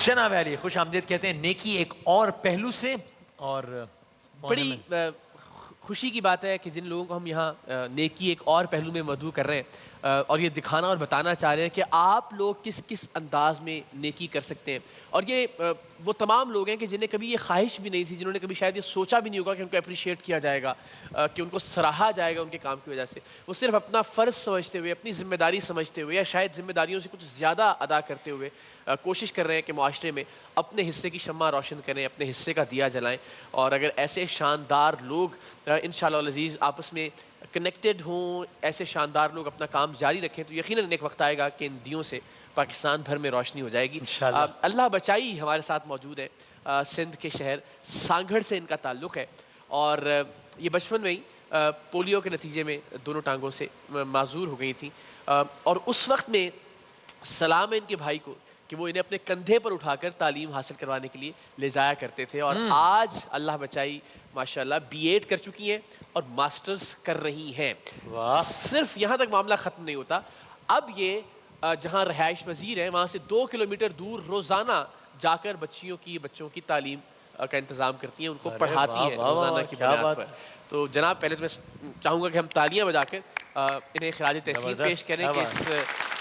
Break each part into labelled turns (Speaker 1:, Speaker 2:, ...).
Speaker 1: شنا valley خوش آمدید کہتے ہیں نیکی ایک اور پہلو سے. اور
Speaker 2: بڑی خوشی کی بات ہے کہ جن لوگوں کو ہم یہاں نیکی ایک اور پہلو میں مدعو کر رہے ہیں اور یہ دکھانا اور بتانا چاہ رہے ہیں کہ آپ لوگ کس کس انداز میں نیکی کر سکتے ہیں. اور یہ وہ تمام لوگ ہیں کہ جنہیں کبھی یہ خواہش بھی نہیں تھی, جنہوں نے کبھی شاید یہ سوچا بھی نہیں ہوگا کہ ان کو اپریشیٹ کیا جائے گا, کہ ان کو سراہا جائے گا ان کے کام کی وجہ سے. وہ صرف اپنا فرض سمجھتے ہوئے, اپنی ذمہ داری سمجھتے ہوئے, یا شاید ذمہ داریوں سے کچھ زیادہ ادا کرتے ہوئے کوشش کر رہے ہیں کہ معاشرے میں اپنے حصے کی شمع روشن کریں, اپنے حصے کا دیا جلائیں. اور اگر ایسے شاندار لوگ انشاءاللہ العزیز آپس میں کنیکٹڈ ہوں, ایسے شاندار لوگ اپنا کام جاری رکھیں, تو یقیناً ایک وقت آئے گا کہ ان دیوں سے پاکستان بھر میں روشنی ہو جائے گی. اللہ بچائی ہمارے ساتھ موجود ہے, سندھ کے شہر سانگھڑ سے ان کا تعلق ہے, اور یہ بچپن میں ہی پولیو کے نتیجے میں دونوں ٹانگوں سے معذور ہو گئی تھیں, اور اس وقت میں سلام ہے ان کے بھائی کو کہ وہ انہیں اپنے کندھے پر اٹھا کر تعلیم حاصل کروانے کے لیے لے جایا کرتے تھے. اور آج اللہ بچائی ماشاءاللہ BA کر چکی ہیں اور ماسٹرز کر رہی ہیں. صرف یہاں تک معاملہ ختم نہیں ہوتا, اب یہ جہاں رہائش پذیر ہیں وہاں سے 2 کلومیٹر دور روزانہ جا کر بچوں کی تعلیم کا انتظام کرتی ہیں, ان کو پڑھاتی ہیں روزانہ کی بنیاد پر. تو جناب پہلے تو میں چاہوں گا کہ ہم تالیاں بجا کر انہیں خراج تحسین پیش کریں کہ اس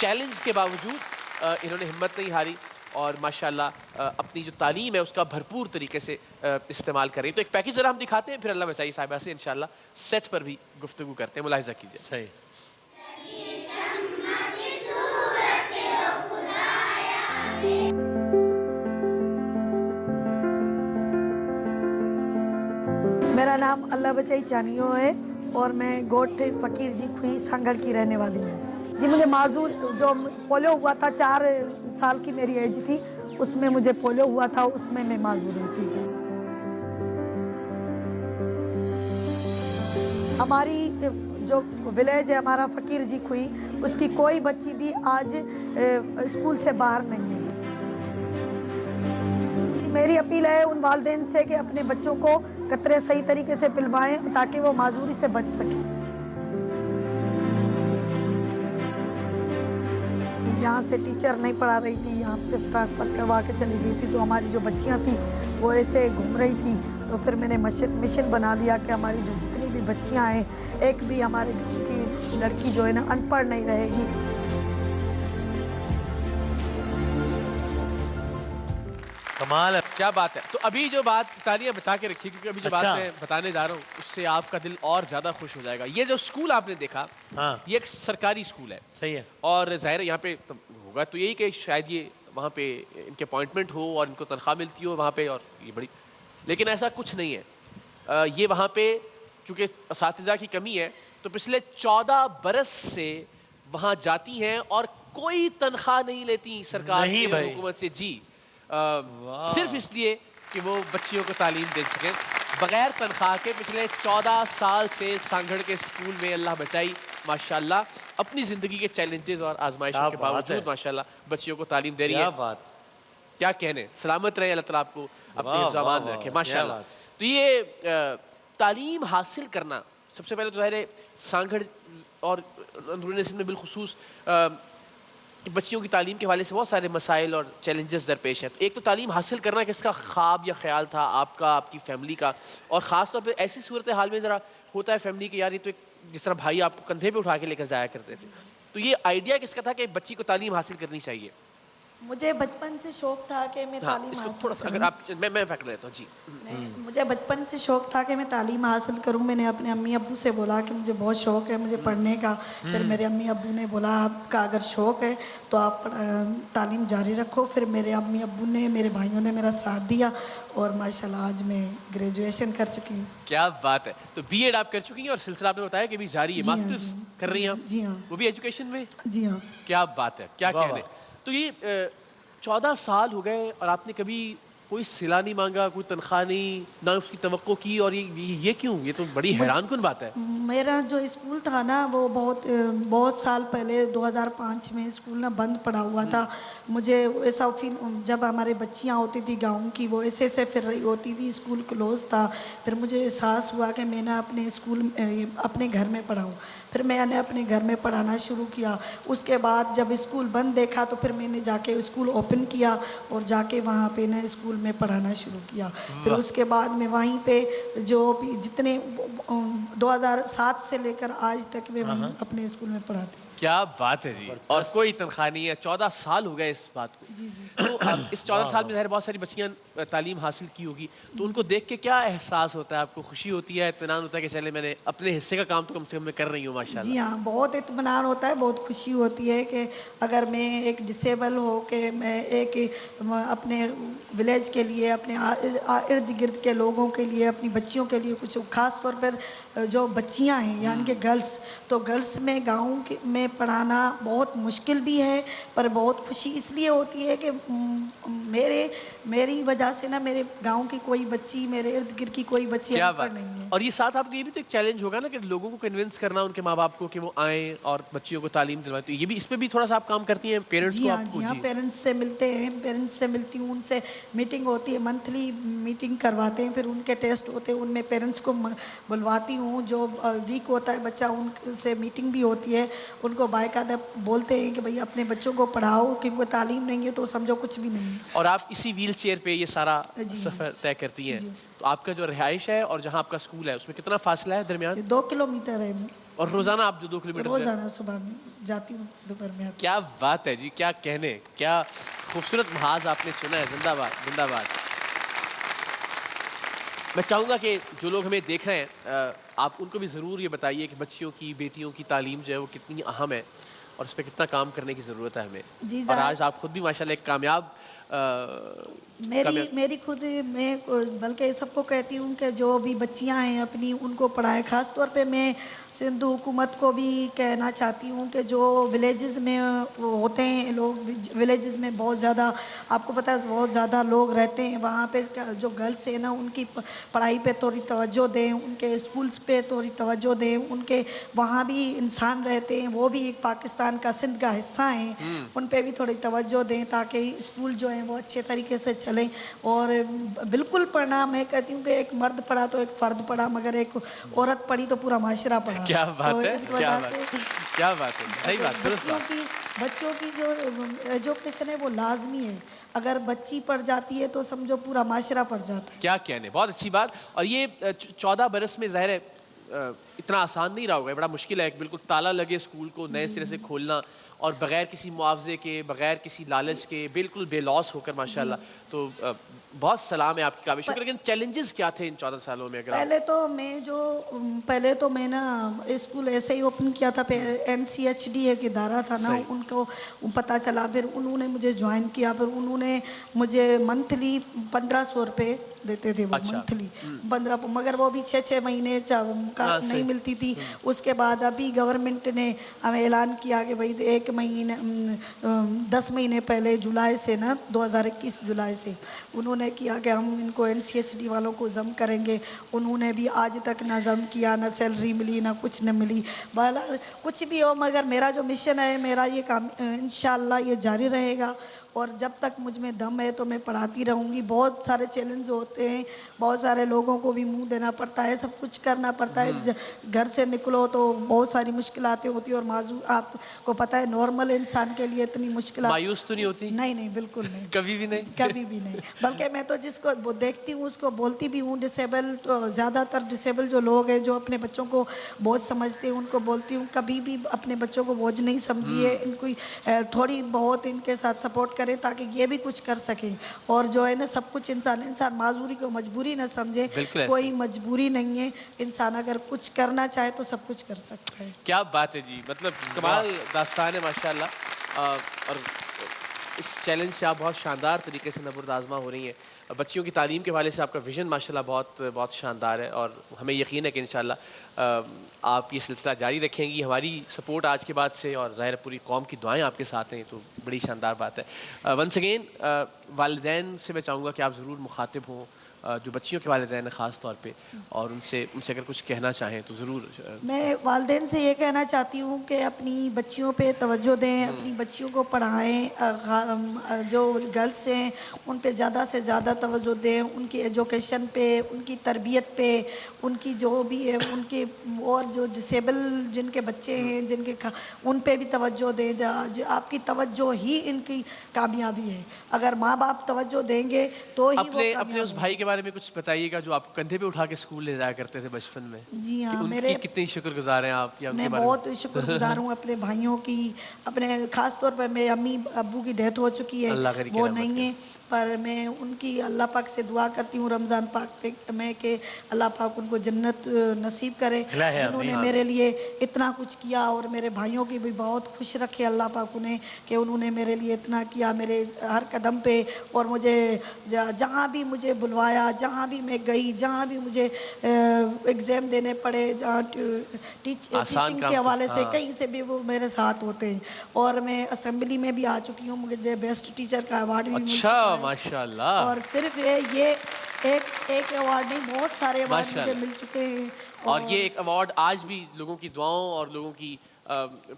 Speaker 2: چیلنج کے باوجود انہوں نے ہمت نہیں ہاری اور ماشاءاللہ اپنی جو تعلیم ہے اس کا بھرپور طریقے سے استعمال کریں. تو ایک پیکج ذرا ہم دکھاتے ہیں, پھر اللہ بچائی صاحبہ سے انشاءاللہ سیٹ پر بھی گفتگو کرتے ہیں. ملاحظہ کیجیے.
Speaker 1: صحیح.
Speaker 3: میرا نام اللہ بچائی چانیو ہے اور میں گوٹ فقیر جی کھوئی سانگھڑ کی رہنے والی ہوں. جی مجھے معذور جو پولیو ہوا تھا 4 سال کی میری ایج تھی, اس میں مجھے پولیو ہوا تھا, اس میں معذور ہوئی تھی. ہماری جو ولیج ہے ہمارا فقیر جی کھوئی, اس کی کوئی بچی بھی آج اسکول سے باہر نہیں ہے. میری اپیل ہے ان والدین سے کہ اپنے بچوں کو قطرے صحیح طریقے سے پلوائیں تاکہ وہ معذوری سے بچ سکیں. یہاں سے ٹیچر نہیں پڑھا رہی تھی, یہاں سے ٹرانسفر کروا کے چلی گئی تھی, تو ہماری جو بچیاں تھیں وہ ایسے گھوم رہی تھیں. تو پھر میں نے مشن بنا لیا کہ ہماری جو جتنی بھی بچیاں ہیں, ایک بھی ہمارے گاؤں کی لڑکی جو ہے نا ان پڑھ نہیں رہے گی.
Speaker 1: کمال ہے,
Speaker 2: کیا بات ہے. تو ابھی جو بات تالیاں بچا کے رکھی, کیونکہ ابھی جو بات میں بتانے جا رہا ہوں اس سے آپ کا دل اور زیادہ خوش ہو جائے گا. یہ جو اسکول آپ نے دیکھا یہ ایک سرکاری اسکول ہے.
Speaker 1: صحیح ہے.
Speaker 2: اور ظاہر ہے یہاں پہ ہوگا تو یہی کہ شاید یہ وہاں پہ ان کے اپوائنٹمنٹ ہو اور ان کو تنخواہ ملتی ہو وہاں پہ, اور یہ بڑی, لیکن ایسا کچھ نہیں ہے. یہ وہاں پہ چونکہ اساتذہ کی کمی ہے تو پچھلے 14 برس سے وہاں جاتی ہیں اور کوئی تنخواہ نہیں لیتی سرکار سے, حکومت سے. جی صرف اس لیے کہ وہ بچیوں کو تعلیم دے سکیں بغیر تنخواہ کے. پچھلے 14 سال سے سانگھڑ کے اسکول میں اللہ بچائی ماشاءاللہ اپنی زندگی کے چیلنجز اور آزمائشوں کے باوجود ماشاءاللہ بچیوں کو تعلیم دے رہی ہے. کیا کہنے, سلامت رہے اللہ تعالیٰ آپ کو اپنے حفظ امان میں رکھے ماشاءاللہ. تو یہ تعلیم حاصل کرنا سب سے پہلے تو ظاہر ہے سانگھڑ اور اندرون سندھ میں بالخصوص بچیوں کی تعلیم کے حوالے سے بہت سارے مسائل اور چیلنجز درپیش ہیں. ایک تو تعلیم حاصل کرنا کس کا خواب یا خیال تھا آپ کا, آپ کی فیملی کا, اور خاص طور پہ ایسی صورتحال میں ذرا ہوتا ہے فیملی کے یار یہ تو جس طرح بھائی آپ کو کندھے پہ اٹھا کے لے کر جایا کرتے تھے, تو یہ آئیڈیا کس کا تھا کہ بچی کو تعلیم حاصل کرنی چاہیے؟
Speaker 3: مجھے بچپن سے شوق تھا کہ میں تعلیم حاصل کروں.
Speaker 2: اگر آپ میں پکڑ لیتا ہوں. جی
Speaker 3: مجھے بچپن سے شوق تھا کہ میں تعلیم حاصل کروں. میں نے اپنے امی ابو سے بولا کہ مجھے بہت شوق ہے مجھے پڑھنے کا. پھر میرے امی ابو نے بولا آپ کا اگر شوق ہے تو آپ تعلیم جاری رکھو. پھر میرے امی ابو نے, میرے بھائیوں نے میرا ساتھ دیا اور ماشاءاللہ آج میں گریجویشن کر چکی ہوں.
Speaker 2: کیا بات ہے. تو BA آپ کر چکی ہیں اور سلسلہ آپ نے بتایا کہ بھی جاری ہے, ماسٹرز کر رہی ہیں.
Speaker 3: جی ہاں.
Speaker 2: وہ بھی ایجوکیشن میں؟
Speaker 3: جی ہاں.
Speaker 2: کیا بات ہے, کیا کہنے. تو یہ 14 سال ہو گئے اور آپ نے کبھی کوئی صلہ نہیں مانگا, کوئی تنخواہ نہیں, نہ اس کی توقع کی, اور یہ کیوں؟ یہ تو بڑی حیران کن بات ہے.
Speaker 3: میرا جو اسکول تھا نا وہ بہت سال پہلے 2005 میں اسکول نا بند پڑا ہوا تھا. مجھے ایسا جب ہمارے بچیاں ہوتی تھی گاؤں کی, وہ ایسے پھر رہی ہوتی تھی, اسکول کلوز تھا. پھر مجھے احساس ہوا کہ میں نے اپنے اسکول اپنے گھر میں پڑھاؤں. پھر میں نے اپنے گھر میں پڑھانا شروع کیا. اس کے بعد جب اسکول بند دیکھا تو پھر میں نے جا کے اسکول اوپن کیا اور جا کے وہاں پہ نا اسکول میں پڑھانا شروع کیا. پھر اس کے بعد میں وہیں پہ جو بھی جتنے 2007 سے لے کر آج تک میں وہیں اپنے اسکول میں پڑھاتی ہوں.
Speaker 2: کیا بات ہے جی. اور کوئی تنخواہ نہیں ہے. 14 سال ہو گئے اس بات کو.
Speaker 3: جی جی.
Speaker 2: تو اس 14 سال میں ظاہر بہت ساری بچیاں تعلیم حاصل کی ہوگی, تو ان کو دیکھ کے کیا احساس ہوتا ہے؟ آپ کو خوشی ہوتی ہے, اطمینان ہوتا ہے کہ چلے میں نے اپنے حصے کا کام تو کم سے کم میں کر رہی ہوں ماشاء اللہ؟
Speaker 3: جی ہاں, بہت اطمینان ہوتا ہے, بہت خوشی ہوتی ہے کہ اگر میں ایک ڈسیبل ہو کے میں ایک اپنے ولیج کے لیے, اپنے ارد گرد کے لوگوں کے لیے, اپنی بچیوں کے لیے کچھ, خاص طور پر جو بچیاں ہیں یعنی کہ گرلس, تو گرلس میں گاؤں میں پڑھانا بہت مشکل بھی ہے, پر بہت خوشی اس لیے ہوتی ہے کہ میری وجہ سے نا میرے گاؤں کی کوئی بچی, میرے ارد گرد کی کوئی بچی ان پڑھ نہیں ہے.
Speaker 2: اور یہ ساتھ آپ کو یہ بھی تو ایک چیلنج ہوگا نا کہ لوگوں کو کنونس کرنا, ان کے ماں باپ کو, کہ وہ آئیں اور بچیوں کو تعلیم دلوائیں. تو یہ بھی, اس پہ بھی تھوڑا سا آپ کام کرتی ہیں پیرنٹس کو؟
Speaker 3: جی ہاں, پیرنٹس سے ملتے ہیں, پیرنٹس سے ملتی ہوں, ان سے میٹنگ ہوتی ہے, منتھلی میٹنگ کرواتے ہیں. پھر ان کے ٹیسٹ ہوتے ہیں, ان میں پیرنٹس کو بلواتی ہوں. جو ویک ہوتا ہے بچہ ان سے میٹنگ بھی ہوتی ہے, ان کو باقاعدہ بولتے ہیں کہ بھئی اپنے بچوں کو پڑھاؤ, کہ وہ تعلیم نہیں ہے تو سمجھو کچھ بھی نہیں ہے.
Speaker 2: اور آپ اسی ویل چیئر پہ یہ سارا سفر طے کرتی ہیں. تو آپ کا جو رہائش ہے اور جہاں آپ کا اسکول ہے اس میں کتنا فاصلہ ہے درمیان؟
Speaker 3: 2 کلومیٹر ہے.
Speaker 2: اور روزانہ آپ جو 2 کلومیٹر
Speaker 3: روزانہ صبح میں جاتی ہوں, دوپہر میں.
Speaker 2: کیا بات ہے جی, کیا کہنے, کیا خوبصورت محاذ آپ نے چنا ہے. زندہ باد, زندہ باد. میں چاہوں گا کہ جو لوگ ہمیں دیکھ رہے ہیں, آپ ان کو بھی ضرور یہ بتائیے کہ بچیوں کی, بیٹیوں کی تعلیم جو ہے وہ کتنی اہم ہے اور اس پہ کتنا کام کرنے کی ضرورت ہے ہمیں. اور آج آپ خود بھی ماشاءاللہ ایک کامیاب
Speaker 3: میری خود, میں بلکہ سب کو کہتی ہوں کہ جو بھی بچیاں ہیں اپنی, ان کو پڑھائیں. خاص طور پہ میں سندھ حکومت کو بھی کہنا چاہتی ہوں کہ جو ولیجز میں ہوتے ہیں لوگ, ولیجز میں بہت زیادہ, آپ کو پتہ ہے بہت زیادہ لوگ رہتے ہیں, وہاں پہ جو گرلس ہیں نا ان کی پڑھائی پہ تھوڑی توجہ دیں, ان کے اسکولس پہ تھوڑی توجہ دیں. ان کے وہاں بھی انسان رہتے ہیں, وہ بھی ایک پاکستان کا, سندھ کا حصہ ہیں, ان پہ بھی تھوڑی توجہ دیں تاکہ اسکول جو ہیں وہ اچھے طریقے سے چلیں. اور بالکل پڑھنا, میں کہتی ہوں کہ ایک مرد پڑھا تو ایک فرد پڑھا, مگر ایک عورت پڑھی تو پورا معاشرہ پڑھا.
Speaker 2: کیا بات ہے,
Speaker 3: اس وجہ سے
Speaker 2: کیا بات ہے, صحیح بات.
Speaker 3: بچوں کی جو ایجوکیشن ہے وہ لازمی ہے. اگر بچی پڑھ جاتی ہے تو سمجھو پورا معاشرہ پڑھ جاتا ہے.
Speaker 2: کیا کہنے, بہت اچھی بات. اور یہ 14 برس میں ظاہر ہے اتنا آسان نہیں رہا ہوگا, بڑا مشکل ہے. بالکل تالا لگے اسکول کو نئے سرے سے کھولنا, اور بغیر کسی معاوضے کے, بغیر کسی لالچ کے, بالکل بے لوس ہو کر ماشاءاللہ. تو بہت سلام ہے آپ کی کاوشوں کو. لیکن چیلنجز کیا تھے ان 14 سالوں میں؟ اگر
Speaker 3: پہلے تو میں نا اسکول ایسے ہی اوپن کیا تھا, MCHD ایک ادارہ تھا نا, ان کو پتہ چلا, پھر انہوں نے مجھے جوائن کیا. پھر انہوں نے مجھے منتھلی 1500 روپے دیتے تھے, وہ منتھلی 15, مگر وہ بھی 6 مہینے نہیں ملتی تھی. اس کے بعد ابھی گورنمنٹ نے ہمیں اعلان کیا کہ بھئی 1 مہینے 10 مہینے پہلے جولائی سے نا 2021 جولائی سے انہوں نے کیا کہ ہم ان کو MCHD والوں کو ضم کریں گے. انہوں نے بھی آج تک نہ ضم کیا, نہ سیلری ملی, نہ کچھ نہ ملی. کچھ بھی ہو, مگر میرا جو مشن ہے, میرا یہ کام انشاءاللہ یہ جاری رہے گا. اور جب تک مجھ میں دم ہے تو میں پڑھاتی رہوں گی. بہت سارے چیلنج ہوتے ہیں, بہت سارے لوگوں کو بھی منہ دینا پڑتا ہے, سب کچھ کرنا پڑتا ہے. گھر سے نکلو تو بہت ساری مشکلاتیں ہوتی ہیں, اور معذور آپ کو پتہ ہے نارمل انسان کے لیے اتنی مشکلات.
Speaker 2: مایوس تو نہیں ہوتی؟
Speaker 3: نہیں, بالکل نہیں.
Speaker 2: کبھی بھی نہیں؟
Speaker 3: کبھی بھی نہیں. بلکہ میں تو جس کو دیکھتی ہوں اس کو بولتی بھی ہوں. ڈسیبل تو زیادہ تر ڈسیبل جو لوگ ہیں جو اپنے بچوں کو بوجھ سمجھتے ہیں, ان کو بولتی ہوں کبھی بھی اپنے بچوں کو بوجھ نہیں سمجھیے. ان کو تھوڑی بہت ان کے ساتھ سپورٹ کریں تاکہ یہ بھی کچھ کر سکیں. اور جو ہے نا سب کچھ انسان معذوری کو مجبوری نہ سمجھے. کوئی مجبوری نہیں ہے, انسان اگر کچھ کرنا چاہے تو سب کچھ کر سکتا ہے.
Speaker 2: کیا بات ہے جی, مطلب کمال داستان ہے ماشاءاللہ. اور اس چیلنج سے آپ بہت شاندار طریقے سے نبرد آزما ہو رہی ہیں. بچیوں کی تعلیم کے حوالے سے آپ کا ویژن ماشاءاللہ بہت بہت شاندار ہے, اور ہمیں یقین ہے کہ انشاءاللہ آپ یہ سلسلہ جاری رکھیں گی. ہماری سپورٹ آج کے بعد سے, اور ظاہر پوری قوم کی دعائیں آپ کے ساتھ ہیں, تو بڑی شاندار بات ہے. ونس اگین والدین سے میں چاہوں گا کہ آپ ضرور مخاطب ہوں, جو بچیوں کے والدین ہیں خاص طور پہ, اور ان سے اگر کچھ کہنا چاہیں تو ضرور.
Speaker 3: میں والدین سے یہ کہنا چاہتی ہوں کہ اپنی بچیوں پہ توجہ دیں, اپنی بچیوں کو پڑھائیں, جو گرلس ہیں ان پہ زیادہ سے زیادہ توجہ دیں, ان کی ایجوکیشن پہ, ان کی تربیت پہ, ان کی جو بھی ہے ان کے, اور جو ڈسیبل جن کے بچے ہیں جن کے ان پہ بھی توجہ دیں. آپ کی توجہ ہی ان کی کامیابی ہے. اگر ماں باپ توجہ دیں گے تو ہی وہ
Speaker 2: اپنے اس بھائی کے بارے میں کچھ بتائیے گا جو آپ کو کندھے پہ اٹھا کے اسکول لے جایا کرتے تھے بچپن میں.
Speaker 3: جی ہاں,
Speaker 2: میرے کتنی شکر گزار ہیں آپ.
Speaker 3: میں بہت شکر گزار ہوں اپنے بھائیوں کی, اپنے خاص طور پر میرے امی ابو کی ڈیتھ ہو چکی ہے, وہ نہیں ہیں, پر میں ان کی اللہ پاک سے دعا کرتی ہوں رمضان پاک پہ میں کہ اللہ پاک ان کو جنت نصیب کرے, جنہوں نے میرے لیے اتنا کچھ کیا, اور میرے بھائیوں کی بھی بہت خوش رکھے اللہ پاک انہیں کہ انہوں نے میرے لیے اتنا کیا میرے ہر قدم پہ. اور مجھے جہاں بھی مجھے بلوایا, جہاں بھی میں گئی, جہاں بھی مجھے ایگزام دینے پڑے, جہاں ٹیچنگ کے حوالے سے کہیں سے بھی وہ میرے ساتھ ہوتے ہیں. اور میں اسمبلی میں بھی آ چکی ہوں, مجھے بیسٹ ٹیچر کا ایوارڈ بھی مل چکا ہے.
Speaker 2: ماشاءاللہ.
Speaker 3: اور صرف یہ ایک ایوارڈ نہیں, بہت سارے ایوارڈ مجھے مل چکے ہیں.
Speaker 2: اور یہ ایک ایوارڈ آج بھی لوگوں کی دعاؤں اور لوگوں کی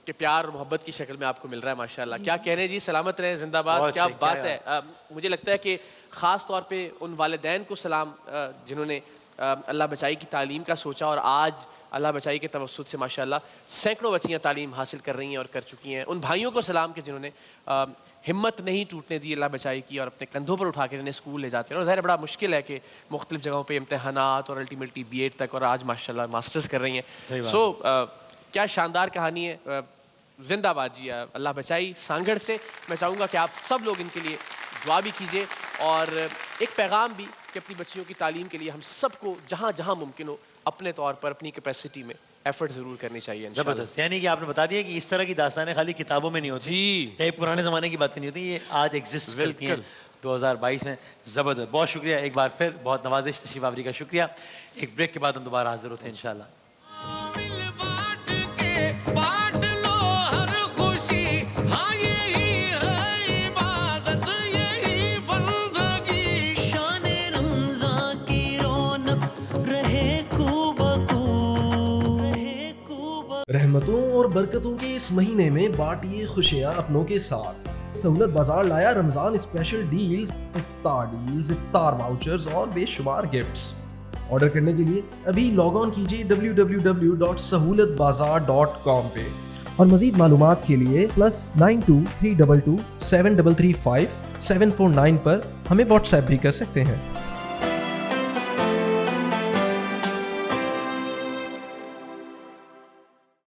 Speaker 2: کے پیار اور محبت کی شکل میں آپ کو مل رہا ہے. ماشاءاللہ. کیا کہنے جی, سلامت رہیں, زندہ باد. کیا بات ہے. مجھے لگتا ہے کہ خاص طور پہ ان والدین کو سلام جنہوں نے اللہ بچائی کی تعلیم کا سوچا, اور آج اللہ بچائی کے توسط سے ماشاءاللہ سینکڑوں بچیاں تعلیم حاصل کر رہی ہیں اور کر چکی ہیں. ان بھائیوں کو سلام کہ جنہوں نے ہمت نہیں ٹوٹنے دی اللہ بچائی کی, اور اپنے کندھوں پر اٹھا کے انہیں اسکول لے جاتے ہیں. اور ظاہر بڑا مشکل ہے کہ مختلف جگہوں پہ امتحانات اور الٹیمیٹلی بی ایڈ تک, اور آج ماشاءاللہ ماسٹرز کر رہی ہیں. سو کیا شاندار کہانی ہے. زندہ باد جی. اللہ بچائی سانگھڑ سے میں چاہوں گا کہ آپ سب لوگ ان کے لیے دعا بھی کیجیے, اور ایک پیغام بھی کہ اپنی بچیوں کی تعلیم کے لیے ہم سب کو جہاں جہاں ممکن ہو اپنے طور پر اپنی کیپیسٹی میں ایفرٹ ضرور کرنی چاہیے.
Speaker 1: زبردست. یعنی کہ آپ نے بتا دیا کہ اس طرح کی داستانیں خالی کتابوں میں نہیں ہوتی,
Speaker 2: جی,
Speaker 1: ایک پرانے زمانے کی باتیں نہیں ہوتی, یہ آج ایگزسٹ کرتی ہیں 2022 میں. زبردست. بہت شکریہ ایک بار پھر, بہت نوازش, تشریف آوری کا شکریہ. ایک بریک کے بعد ہم دوبارہ حاضر ہوتے ہیں انشاءاللہ.
Speaker 4: رحمتوں اور برکتوں کے اس مہینے میں بانٹیے خوشیاں اپنوں کے ساتھ. سہولت بازار لایا رمضان اسپیشل ڈیلز, افطار واؤچرز اور بے شمار گفٹس. آرڈر کرنے کے لیے ابھی لاگ آن کیجیے www.sahulatbazaar.com پہ, اور مزید معلومات کے لیے +92 322 7335 749 پر ہمیں واٹس ایپ بھی کر سکتے ہیں.